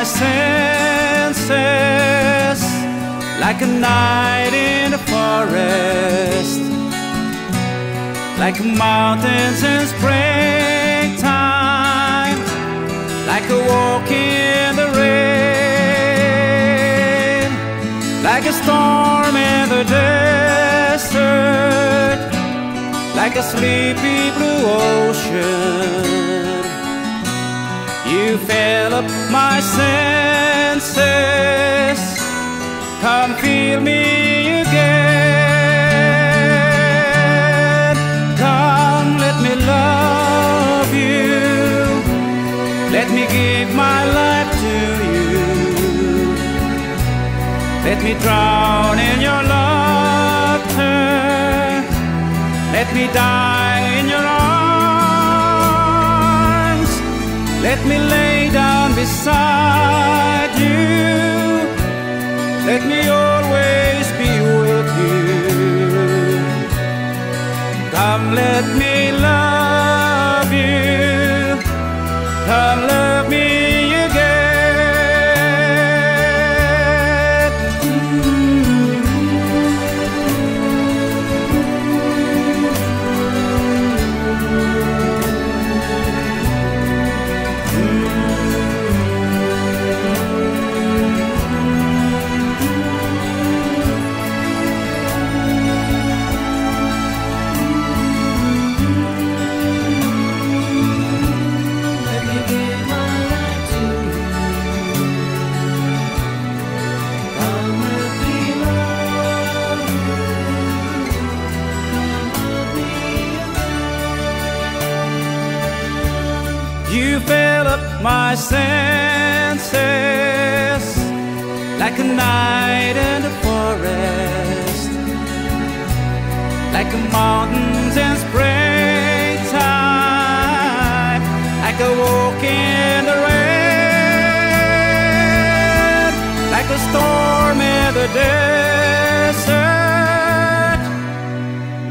my senses, like a night in the forest, like mountains in springtime, like a walk in the rain, like a storm in the desert, like a sleepy blue ocean. You fill up my senses, come feel me again. Come, let me love you, let me give my life to you. Let me drown in your laughter, let me die in your arms. Let me lay down beside you, let me always be with you. Come, let me love you, come love me again. You fill up my senses, like a night in the forest, like a mountains in springtime, like a walk in the rain, like a storm in the desert,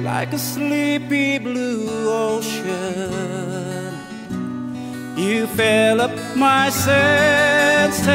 like a sleepy blue ocean. You fill up my senses,